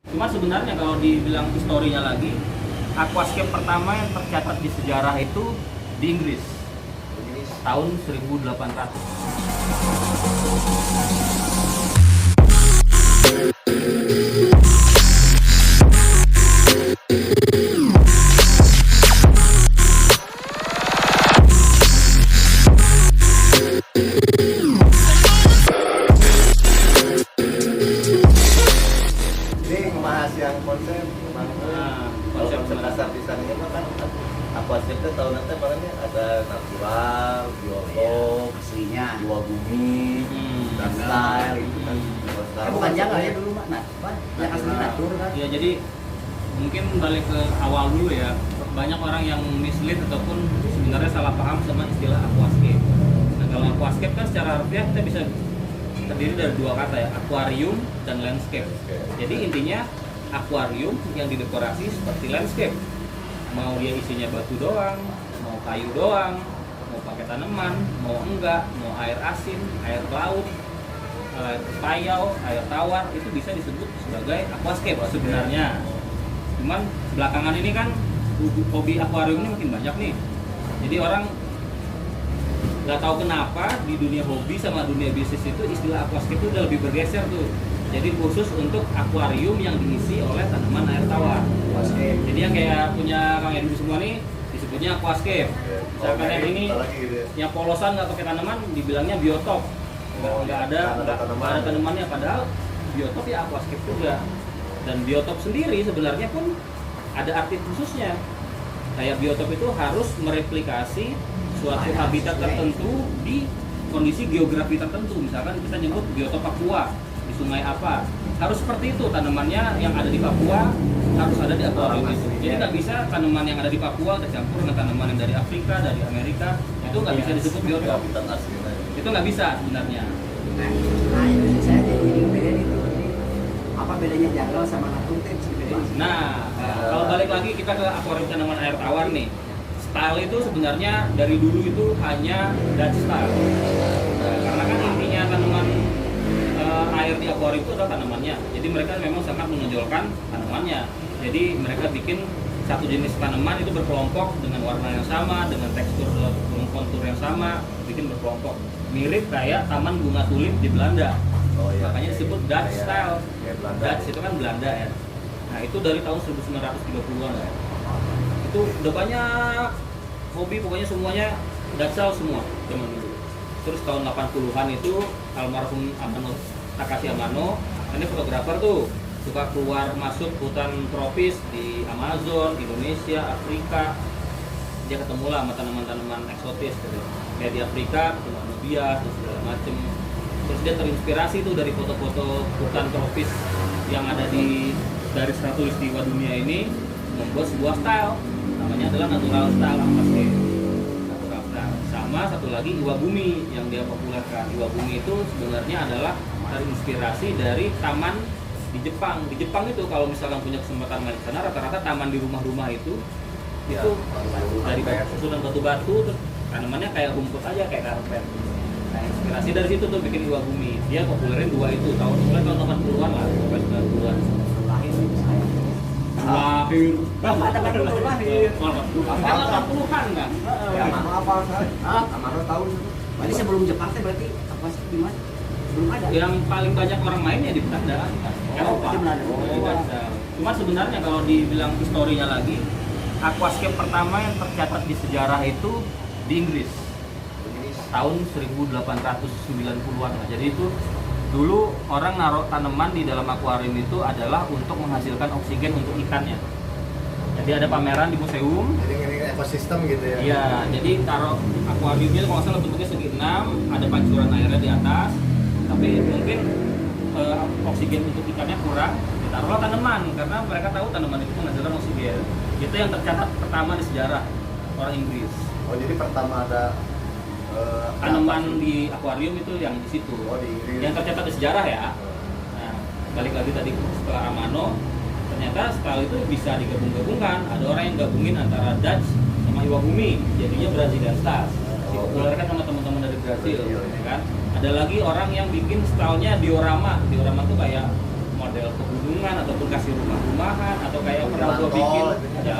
Cuma sebenarnya kalau dibilang historinya lagi, aquascape pertama yang tercatat di sejarah itu di Inggris tahun 1800. Ini membahas yang konsep konsep dasar di sana kan aquascape itu tahun nanti makanya ada natural, biotop, aslinya dua bumi, dan style itu kan. bukan jangan ya dulu mah yang asli natur kan. Ya, jadi mungkin balik ke awal dulu ya. Banyak orang yang mislead ataupun sebenarnya salah paham sama istilah aquascape. Nah, kalau aquascape kan secara harfiah kita bisa terdiri dari dua kata ya, aquarium dan landscape. Jadi intinya akuarium yang didekorasi seperti landscape. Mau dia isinya batu doang, mau kayu doang, mau pakai tanaman, mau enggak, mau air asin, air laut, air payau, air tawar, itu bisa disebut sebagai aquascape sebenarnya. Cuman belakangan ini kan hobi akuarium ini makin banyak nih. Jadi orang nggak tahu kenapa di dunia hobi sama dunia bisnis itu istilah aquascape itu udah lebih bergeser tuh. Jadi khusus untuk akuarium yang diisi oleh tanaman air tawar. Aquascape. Jadi yang kayak punya Kang Edi semua nih disebutnya aquascape. Misalkan yang ini yang polosan nggak pakai tanaman dibilangnya biotop. Nggak ada tanamannya, padahal biotop ya aquascape juga. Dan biotop sendiri sebenarnya pun ada arti khususnya. Kayak biotop itu harus mereplikasi suatu habitat tertentu di kondisi geografi tertentu. Misalkan kita nyebut biotop Papua di sungai apa, harus seperti itu. Tanamannya yang ada di Papua harus ada di akuarium itu. Jadi nggak bisa tanaman yang ada di Papua tercampur dengan tanaman yang dari Afrika, dari Amerika, itu nggak bisa disebut biotop. Itu nggak bisa sebenarnya. Nah ini saya jadi beda itu. Apa bedanya jungle sama natur itu sebenarnya? Nah, kalau balik lagi kita ke akuarium tanaman air tawar nih. Style itu sebenarnya dari dulu itu hanya Dutch style. Nah, karena kan intinya tanaman air di akuarium itu adalah tanamannya. Jadi mereka memang sangat menonjolkan tanamannya. Jadi mereka bikin satu jenis tanaman itu berkelompok dengan warna yang sama, dengan tekstur kontur yang sama, bikin berkelompok. Mirip kayak taman bunga tulip di Belanda. Makanya disebut Dutch style. Dutch itu kan Belanda ya. Nah, itu dari tahun 1930-an ya. Itu udah banyak hobi, pokoknya semuanya Dutch style semua zaman dulu. Terus tahun 80-an itu almarhum Takashi Amano, ini fotografer tuh, suka keluar masuk hutan tropis di Amazon, Indonesia, Afrika. Dia ketemu lah sama tanaman-tanaman eksotis gitu. Kayak di Afrika ketemu nubia terus segala macem. Terus dia terinspirasi tuh dari foto-foto hutan tropis yang ada di garis khatulistiwa dunia ini, membuat sebuah style, namanya adalah natural style aquascape. Natural style. Sama satu lagi Iwagumi yang dia populerkan. Iwagumi itu sebenarnya adalah terinspirasi dari taman di Jepang. Di Jepang itu kalau misalkan punya kesempatan main ke sana, rata-rata taman di rumah-rumah itu dari susunan batu-batu, terus tanamannya kayak rumput aja, kayak karpet. Nah, inspirasi dari situ tuh bikin Iwagumi. Dia populerin dua itu mulai tahun 80-an lah sampai 90-an. Lahir saya. Lahir. Ada kan dulu lahir. Kan 80-an kan? Ya mana apa saya? Mana tahun? Berarti sebelum Jepang teh berarti apa sih di mana? Belum ada. Yang paling banyak orang main ya di Belanda. Eropa. Di Belanda. Cuma sebenarnya kalau dibilang historinya lagi, aquascape pertama yang tercatat di sejarah itu di Inggris tahun 1890-an lah. Jadi itu dulu orang naruh tanaman di dalam akuarium itu adalah untuk menghasilkan oksigen untuk ikannya. Jadi ada pameran di museum. Jadi ini ekosistem gitu ya. Iya, jadi taruh akuariumnya kalau nggak salah bentuknya segi 6, ada pancuran airnya di atas. Tapi mungkin oksigen untuk ikannya kurang, ditaruhlah tanaman karena mereka tahu tanaman itu menghasilkan oksigen. Itu yang tercatat pertama di sejarah orang Inggris. Oh, jadi pertama ada Tanaman di akuarium itu yang di situ. Oh, di Inggris. Yang tercatat di sejarah ya. Nah, balik lagi tadi setelah Amano, ternyata style itu bisa digabung-gabungkan. Ada orang yang gabungin antara Dutch sama Iwagumi, jadinya Brazilian style. Dipopulerkan sama teman-teman dari Brazil, ya kan? Ada lagi orang yang bikin stylenya diorama. Diorama tuh kayak model pegunungan ataupun kasih rumah-rumahan atau kayak pernah gua bikin ya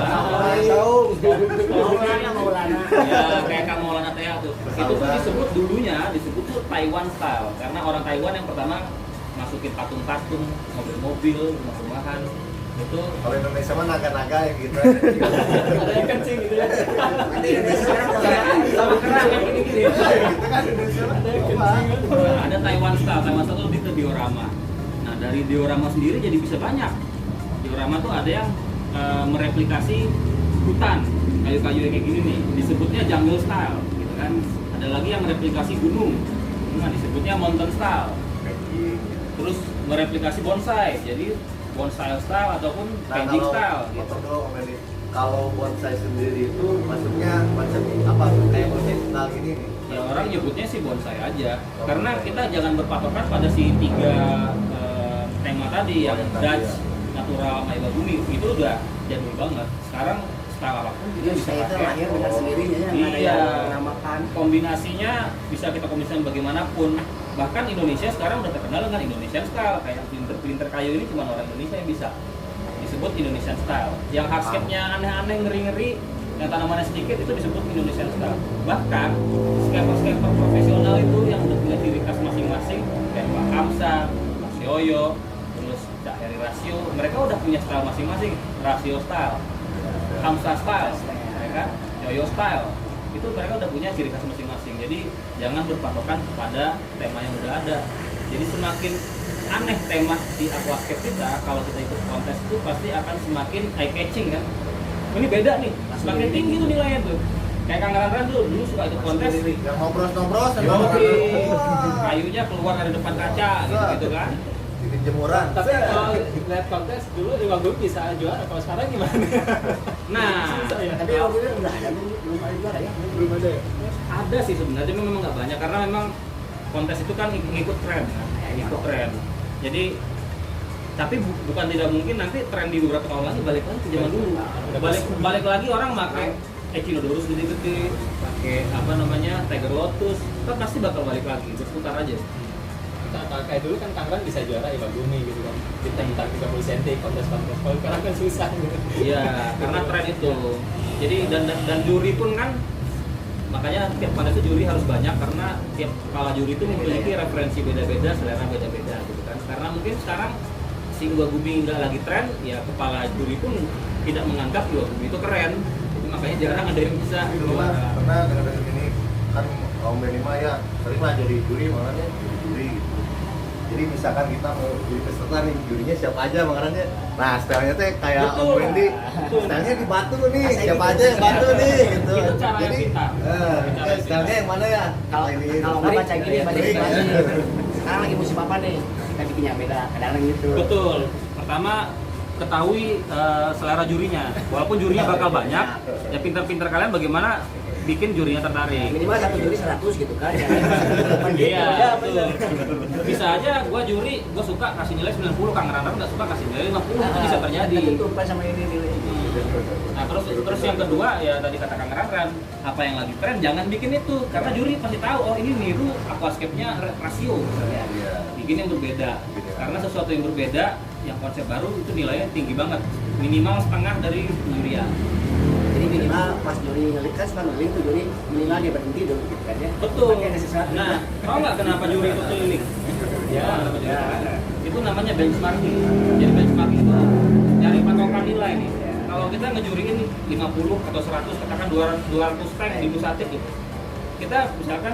kayak Kang Maulana Tea tuh. Itu tuh disebut tuh Taiwan style karena orang Taiwan yang pertama masukin patung-patung, mobil-mobil, rumah-rumahan. Itu Kalau Indonesia mah naga-naga yang gitu. Ada yang kencing gitu ya. Nanti Indonesia sekarang sama kerang kan gini-gini. Itu kan Indonesia mah Ada Taiwan style itu lebih ke diorama. Nah dari diorama sendiri jadi bisa banyak. Diorama tuh ada yang mereplikasi hutan, kayu-kayu kayak gini nih, disebutnya jungle style, gitu kan. Ada lagi yang mereplikasi gunung, nah disebutnya mountain style. Terus mereplikasi bonsai, jadi bonsai style ataupun painting style. Gitu. Kalau bonsai sendiri itu maksudnya macam apa? Kayak profesional gini nih. Ya orang nyebutnya sih bonsai aja, karena kita jangan berpatokan pada si 3 tema tadi yang Dutch, natural, sama Iba Bumi. Itu udah jadul banget. Sekarang style apapun kita bisa itu pakai. lahir dengan sendirinya ya, nggak ada Iya. yang menamakan. Kombinasinya bisa kita kombinasikan bagaimanapun. Bahkan Indonesia sekarang udah terkenal dengan Indonesian style. Kayak printer kayu ini cuma orang Indonesia yang bisa. Disebut Indonesian style. Yang hardscape-nya aneh-aneh, ngeri-ngeri, yang tanamannya sedikit itu disebut Indonesian style. Bahkan scaper-scaper profesional itu yang udah punya ciri khas masing-masing, kayak Pak Hamsa, Mas Yoyo, terus Cak Heri Rasio, mereka udah punya style masing-masing. Rasio style, Hamsa style, ya kan? Yoyo style. Itu mereka udah punya ciri khas masing-masing. Jadi jangan berpatokan kepada tema yang udah ada. Jadi semakin aneh tema di aquascape kita, kalau kita ikut kontes itu pasti akan semakin eye catching kan. Ini beda nih, semakin tinggi tuh nilainya tuh. Kayak Kang Ran dulu suka ikut kontes, Yang nobros-nobros yang Yoi, kayunya keluar dari depan kaca gitu kan. di jemuran. Tapi kalau lihat kontes dulu di Wagub bisa juara, kalau sekarang gimana? Nah, Susah ya? Tapi waktu itu udah ada, belum ada juara ya. Belum ada ya? ada sih sebenarnya, tapi memang nggak banyak karena memang kontes itu kan ngikut tren, ngikut tren. Jadi tapi bukan tidak mungkin nanti tren di beberapa tahun lagi balik lagi ke zaman dulu. Balik lagi orang pakai Echinodorus gede-gede, pakai apa namanya Tiger Lotus, kan pasti bakal balik lagi, berputar aja. Kayak dulu kan Kang Ran bisa juara Iba Bumi gitu kan. Kita minta 30 cm kontes-kontes. Kalau sekarang kan susah gitu. Iya, karena tren itu. Jadi dan juri pun kan, makanya tiap kontes itu juri harus banyak karena tiap kepala juri itu memiliki referensi beda-beda, selera beda-beda gitu kan. Karena mungkin sekarang si Iba Bumi nggak lagi tren, ya kepala juri pun tidak menganggap Iba Bumi itu keren. Jadi makanya jarang ada yang bisa juara. Karena dengan ini kan Om Benny Maya sering lah jadi juri, makanya juri gitu. Jadi misalkan kita mau jadi peserta nih, jurinya siapa aja makanya. Nah, stylenya teh kayak Betul. Om Benny, Betul. stylenya di batu nih, Asal siapa gitu. aja yang batu nih gitu. Itu cara yang Jadi, pintar. Cara yang stylenya yang mana ya? Kalau nggak baca gini baca lagi. Sekarang lagi musim apa nih? Kita bikin yang beda, kadang-kadang gitu. Betul. Pertama ketahui selera jurinya. Walaupun jurinya bakal banyak, ya pintar-pintar kalian bagaimana bikin jurinya tertarik. Minimal satu juri 100 gitu kan. Iya, betul. Bisa aja gua juri, gua suka kasih nilai 90, Kang Ranar nggak suka kasih nilai 50, itu bisa terjadi. Tumpah sama ini nilai. Nah, terus yang kedua ya tadi kata Kang Ranar, apa yang lagi tren jangan bikin itu karena juri pasti tahu oh ini niru aquascape-nya rasio misalnya. Iya. Bikin yang berbeda. Karena sesuatu yang berbeda, yang konsep baru itu nilainya tinggi banget. Minimal setengah dari jurian. Jadi minimal pas juri ngelik kan suka ngelik tuh juri minimal dia berhenti dulu gitu kan ya. Betul. Pakai ada sesuatu. Nah, tahu nggak kenapa juri itu keliling? Ya, kenapa juri itu keliling? Itu namanya benchmarking. Jadi benchmarking itu nyari patokan nilai nih. Kalau kita ngejuriin 50 atau 100, katakan 200 tank di Busatik gitu. Kita misalkan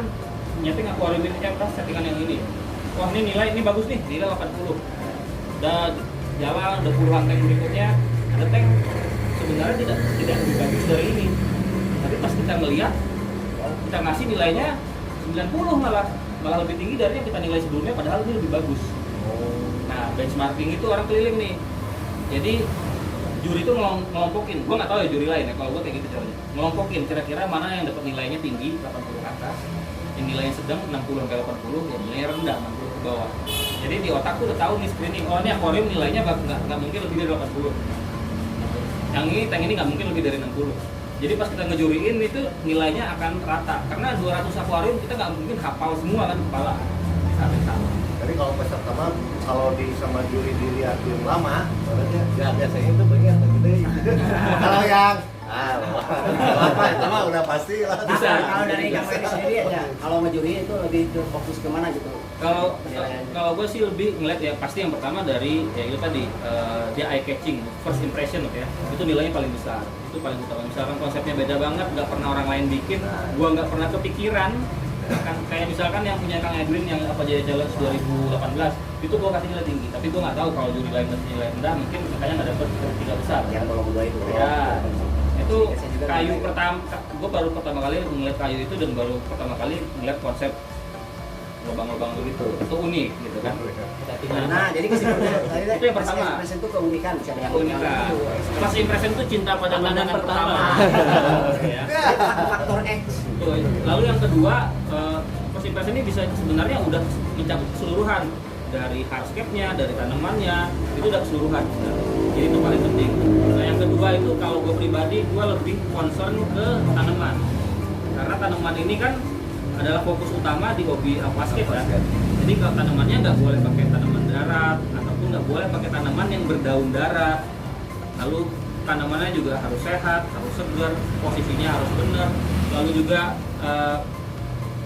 nyeting akuarium ini settingan yang ini. Wah, ini nilai ini bagus nih, nilai 80. Udah jalan, udah puluhan tank berikutnya, ada tank sebenarnya tidak lebih bagus dari ini. Tapi pas kita melihat, kita ngasih nilainya 90 malah lebih tinggi dari yang kita nilai sebelumnya, padahal ini lebih bagus. Nah, benchmarking itu orang keliling nih. Jadi juri itu ngelompokin, gua nggak tahu ya juri lain ya, kalau gua kayak gitu caranya. Ngelompokin kira-kira mana yang dapat nilainya tinggi 80 ke atas, yang nilainya sedang 60 sampai 80, yang nilainya rendah 60 ke bawah. Jadi di otak tuh udah tahu nih screening, oh ini akuarium nilainya nggak mungkin lebih dari 80. Yang ini tank ini nggak mungkin lebih dari 60. Jadi pas kita ngejuriin itu nilainya akan rata, karena 200 akuarium kita nggak mungkin hafal semua kan kepala. Sampai sama. Jadi kalau peserta mah kalau di sama juri dilihatin lama, makanya ya biasanya itu pengen gede. Kalau yang apa itu mah udah pasti lah. Bisa. Kalau dari Kang Ferry sendiri aja, kalau ngejuri itu lebih ke fokus kemana gitu? Kalau gue sih lebih ngeliat ya pasti yang pertama dari ya itu tadi dia eye catching, first impression ya, itu nilainya paling besar, itu paling utama. Misalkan konsepnya beda banget, nggak pernah orang lain bikin, gue nggak pernah kepikiran, kan kayak misalkan yang punya Kang Edwin yang apa Jaya Challenge 2018 itu gue kasih nilai tinggi, tapi gue nggak tahu kalau juri lain kasih nilai rendah, mungkin makanya nggak dapet 3 besar. Yang golong 2 itu. Ya, itu Saya juga kayu ngeliat. pertama, gue baru pertama kali ngeliat kayu itu dan baru pertama kali ngeliat konsep lubang-lubang itu unik gitu kan. Nah, jadi kesimpulannya tadi Itu yang pertama. First impression itu keunikan, bisa yang Keunikan. First impression itu cinta pada pandangan pertama. Ya. Faktor X. Betul. Lalu yang kedua, first impression ini bisa sebenarnya udah mencakup keseluruhan dari hardscape-nya, dari tanamannya, itu udah keseluruhan. Jadi itu paling penting. Nah, yang kedua itu kalau gue pribadi, gue lebih concern ke tanaman. Karena tanaman ini kan adalah fokus utama di hobi aquascape ya. Jadi kalau tanamannya nggak boleh pakai tanaman darat ataupun nggak boleh pakai tanaman yang berdaun darat. Lalu tanamannya juga harus sehat, harus segar, posisinya harus benar. Lalu juga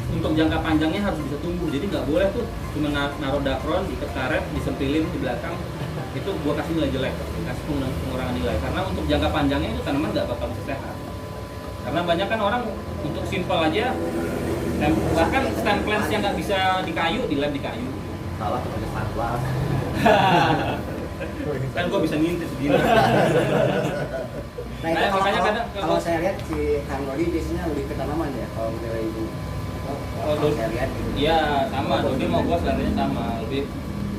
untuk jangka panjangnya harus bisa tumbuh. Jadi nggak boleh tuh cuma naruh dakron, ikat karet, disempilin di belakang. Itu gua kasih nilai jelek, kasih pengurangan nilai. Karena untuk jangka panjangnya itu tanaman nggak bakal bisa sehat. Karena banyak kan orang untuk simpel aja, bahkan stem plants yang nggak bisa di kayu, di lab di kayu. Salah kepada fatwa. Kan gua bisa ngintip sendiri. Nah, itu Makanya kalau, kadang kalau saya lihat si Kang Dodi biasanya lebih ke tanaman ya kalau menilai itu. Kalau saya lihat gitu. Iya, sama. Dodi mau gua sebenarnya sama, lebih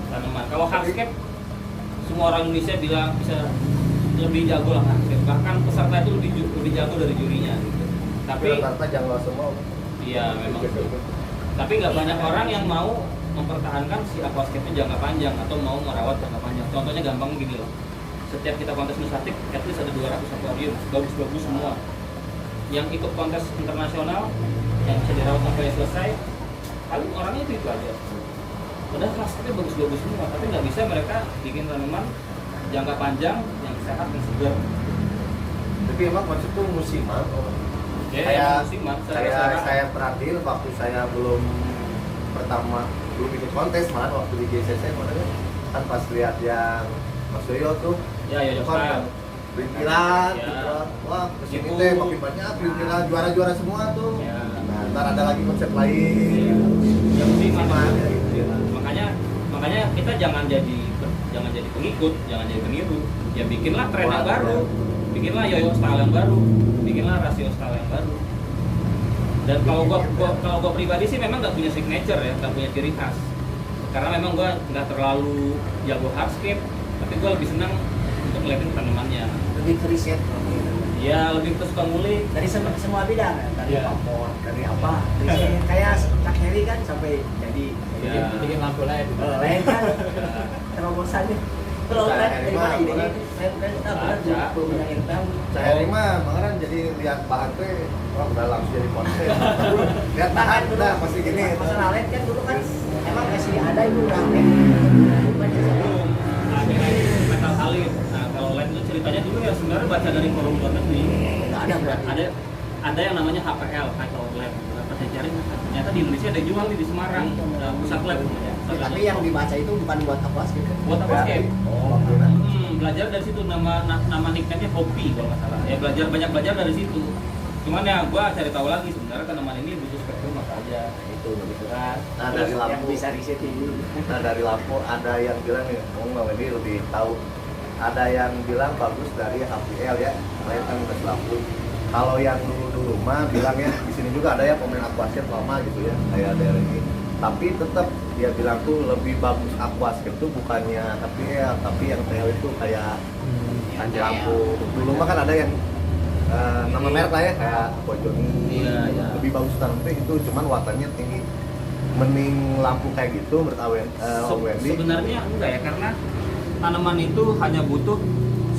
tanaman. Kalau hardscape, semua orang Indonesia bilang bisa lebih jago lah hardscape. Bahkan peserta itu lebih jago dari jurinya. Gitu. Tapi rata-rata janggal semua. iya memang. Tapi nggak banyak orang yang mau mempertahankan si aquascape-nya jangka panjang atau mau merawat jangka panjang. Contohnya gampang gini loh. Setiap kita kontes nusatik, at least ada 200 akuarium, bagus-bagus semua. Yang ikut kontes internasional, yang bisa dirawat sampai selesai, paling orangnya itu aja. Padahal aquascape-nya bagus-bagus semua, tapi nggak bisa mereka bikin tanaman jangka panjang yang sehat dan segar. Tapi emang konsep itu musiman. Ya, Kayak musiman, saya perhatiin waktu saya belum ikut kontes, malah waktu di JCC makanya kan pas lihat yang Mas Yoyo tuh ya kan perintilan, Ya. gitu. Wah kesini Itu. teh makin banyak perintilan juara-juara semua tuh. Ya. Nah, ntar ada lagi konsep lain. Ya, musiman. Musiman, ya, gitu. Ya, makanya kita jangan jadi pengikut, jangan jadi peniru. Ya bikinlah tren yang baru, bikinlah yoyo style yang baru, bikinlah rasio style yang baru. Dan kalau gua pribadi sih memang nggak punya signature ya, nggak punya ciri khas. Karena memang gua nggak terlalu jago hardscape, tapi gua lebih senang untuk ngeliatin tanamannya. Lebih ke riset kalau gitu. Ya lebih ke suka ngulik. Dari semua bidang ya, dari Iya. papor, dari apa, riset. Kayak Kak Heri kan sampai jadi Ya. bikin lampu LED. lain kan terobosannya. Kalau Saya kan dari mana Heri idenya mah, itu? Saya benar Ada. punya income. Saya ini mah makanya jadi lihat bahan teh, wah udah langsung jadi konsep. Lihat bahan udah masih gini. Masalah lain kan dulu kan emang masih ada itu udah Belum ada metal halid. Nah kalau lain itu ceritanya dulu ya sebenarnya baca dari forum luar negeri. nggak ada berarti. Ada yang namanya HPL, High Power Lab. Pas saya cari ternyata di Indonesia ada jual nih di Semarang, ada pusat lab namanya. Tapi yang dibaca itu bukan buat apa sih? buat apa sih? Oh, waktu itu. Belajar dari situ, nama nickname-nya Hopi kalau nggak salah. Ya banyak belajar dari situ. Cuman ya gua cari tahu lagi sebenarnya tanaman ini butuh spektrum apa aja. Itu begitu kan. Nah dari Yang lampu, bisa riset ini. nah dari lampu ada yang bilang nih, Bang ini lebih tahu. Ada yang bilang bagus dari HPL ya, lain kan udah lampu. Kalau yang dulu mah bilang ya, di sini juga ada ya pemain aquascape lama gitu ya, kayak ada ini. Tapi tetap dia bilang tuh lebih bagus aquascape tuh bukannya HPL, tapi yang TL itu kayak anjir lampu. Dulu mah kan ada yang nama merek lah ya, kayak Aquajoni. Iya, iya. Lebih bagus tapi itu cuman wattanya tinggi. Mending lampu kayak gitu menurut Om Wendy. Sebenarnya enggak ya, karena tanaman itu hanya butuh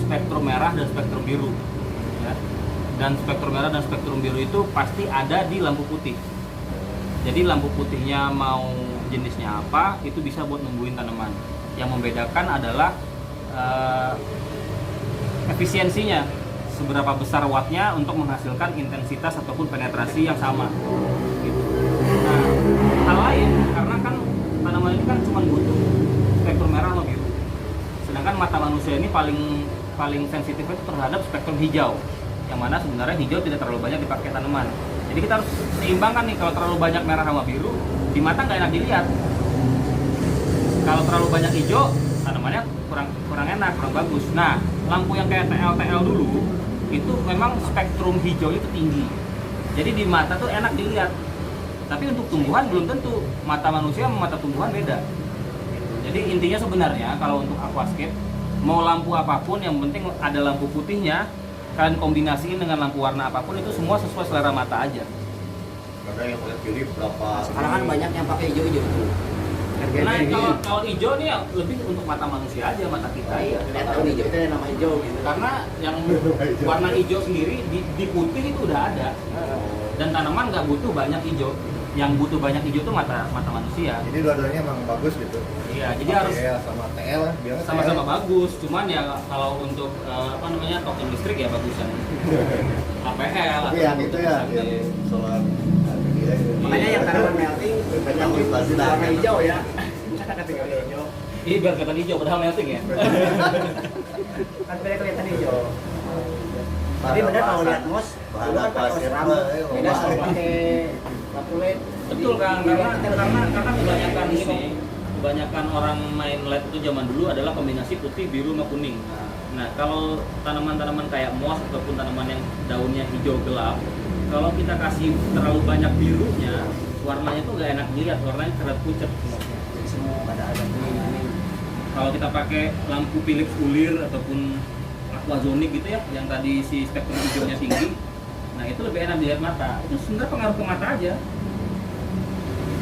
spektrum merah dan spektrum biru. Ya. Dan spektrum merah dan spektrum biru itu pasti ada di lampu putih. Jadi lampu putihnya mau jenisnya apa, itu bisa buat numbuhin tanaman. Yang membedakan adalah efisiensinya, seberapa besar wattnya untuk menghasilkan intensitas ataupun penetrasi yang sama gitu. Nah, hal lain, karena kan tanaman ini kan cuma butuh spektrum merah atau biru, sedangkan mata manusia ini paling sensitif itu terhadap spektrum hijau, yang mana sebenarnya hijau tidak terlalu banyak dipakai tanaman. Jadi kita harus seimbangkan nih, kalau terlalu banyak merah sama biru di mata nggak enak dilihat. Kalau terlalu banyak hijau, tanamannya kurang enak, kurang bagus. Nah, lampu yang kayak TL dulu itu memang spektrum hijau itu tinggi, jadi di mata tuh enak dilihat. Tapi untuk tumbuhan belum tentu, mata manusia sama mata tumbuhan beda. Jadi intinya sebenarnya kalau untuk aquascape, mau lampu apapun yang penting ada lampu putihnya, kalian kombinasiin dengan lampu warna apapun, itu semua sesuai selera mata aja. Ada yang lihat kiri berapa? Sekarang kan banyak yang pakai hijau-hijau tuh. Nah, kalau hijau nih ya lebih untuk mata manusia aja, mata kita. Iya, kelihatan hijau itu yang nama hijau gitu. Karena yang warna hijau sendiri di putih itu udah ada. Dan tanaman nggak butuh banyak hijau. Yang butuh banyak hijau tuh mata manusia. Jadi dua-duanya emang bagus gitu. Iya, jadi harus sama TL lah, bilangnya sama-sama TL. bagus. Cuman ya kalau untuk token listrik ya bagus yang APL Tapi yang itu ya, yang yang solar. Makanya yang tanaman melting Yang pasti warna dah. hijau ya. Kata warna hijau. Ini biar kelihatan hijau padahal melting ya. Kan beda kelihatan hijau. Tapi benar kalau lihat mos, dulu kan pakai seram, beda kalau pakai lampu LED. Betul kan, karena kebanyakan orang main LED itu zaman dulu adalah kombinasi putih, biru, sama kuning. Nah, kalau tanaman-tanaman kayak moss ataupun tanaman yang daunnya hijau gelap, kalau kita kasih terlalu banyak birunya, warnanya tuh nggak enak dilihat, warnanya terlihat pucat. Jadi semua ada kuning. Kalau kita pakai lampu Philips Ulir ataupun aquazonic gitu ya, yang tadi si spektrum hijaunya tinggi, nah itu lebih enak dilihat mata. Itu sebenarnya pengaruh ke mata aja.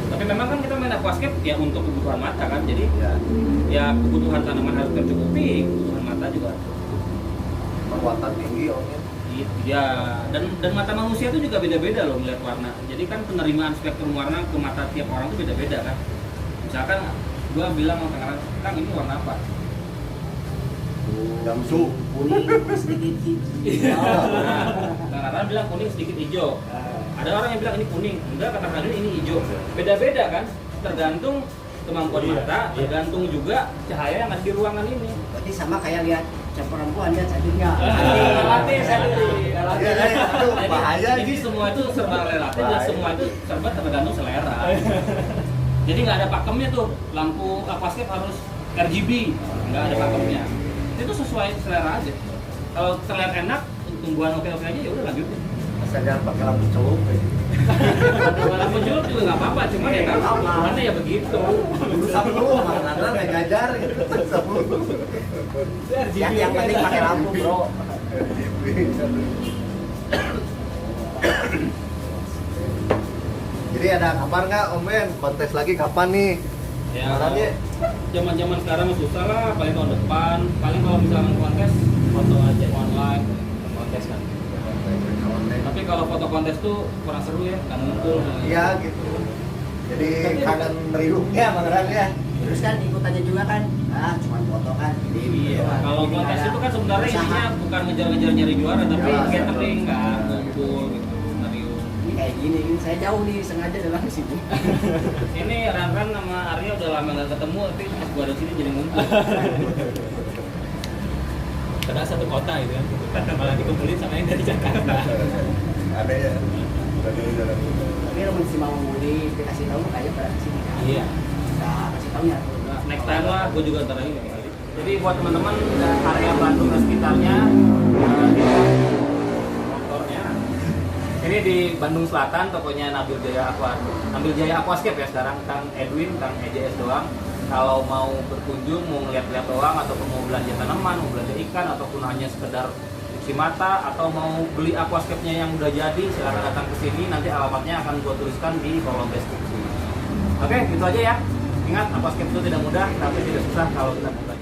Tapi memang kan kita main aquascape ya untuk kebutuhan mata kan, jadi ya kebutuhan tanaman harus tercukupi, kebutuhan mata juga. Perwatan tinggi omnya. Iya, dan mata manusia itu juga beda-beda loh melihat warna. Jadi kan penerimaan spektrum warna ke mata tiap orang itu beda-beda kan. Misalkan gua bilang sama Kang ini warna apa? Jamsu. Kuning sedikit hijau. Kang bilang kuning sedikit hijau. Ada orang yang bilang ini kuning, enggak, kata Kang ini hijau. Beda-beda kan, tergantung kemampuan mata, tergantung juga cahaya yang ada di ruangan ini. Berarti sama kayak lihat perempuan lihat cantiknya. Relatif. Aduh, bahaya Jadi ini. semua itu serba relatif dan Bahaya. semua itu serba tergantung selera. Jadi nggak ada pakemnya tuh, lampu aquascape harus RGB, nggak ada pakemnya. Itu sesuai selera aja. Kalau terlihat enak, tumbuhan oke-oke aja ya udah lanjutin. Asal jangan pakai lampu celup. Lampu julep juga nggak apa-apa, cuman ya kan tumbuhannya ya begitu. 10 makanya nggak jajar gitu. 10. Yang penting pakai lampu, Bro. Jadi ada kabar nggak Om Ben? Kontes lagi kapan nih? Ya, Kemarin zaman sekarang mah susah lah, paling tahun depan. Paling kalau misalkan kontes, foto aja online, kontes kan. Tapi kalau foto kontes tuh kurang seru ya, kan ngumpul. Iya gitu. Jadi kangen meriuknya beneran ya. Terus kan ikutannya juga kan, cuma foto kan. Jadi Iya, kalau kontes itu kan sebenarnya intinya bukan ngejar-ngejar nyari juara, tapi Ya, gathering kan, ngumpul gitu, serius. ini kayak gini, saya jauh nih sengaja dalam sini. Ini Ran sama Arya udah lama nggak ketemu, tapi pas gua ada sini jadi ngumpul. Karena satu kota gitu kan, malah dikumpulin sama yang dari Jakarta. Ada ya. Tapi lo mesti mau dikasih tahu kayaknya pada kesini kan. Iya. Kita kasih tahu ya. Nah, next time lah, gua juga ntar lagi. Jadi buat teman-teman area Bandung dan sekitarnya, di motornya. Ini di Bandung Selatan, tokonya Nabil Jaya Aquascape ya sekarang, Kang Edwin, Kang EJS doang. Kalau mau berkunjung, mau ngeliat-liat doang, ataupun mau belanja tanaman, mau belanja ikan, ataupun hanya sekedar cuci mata, atau mau beli aquascape-nya yang udah jadi, silahkan datang ke sini. Nanti alamatnya akan gua tuliskan di kolom deskripsi. Oke, gitu aja ya. Ingat, aquascape itu tidak mudah, tapi tidak susah kalau kita mau belajar.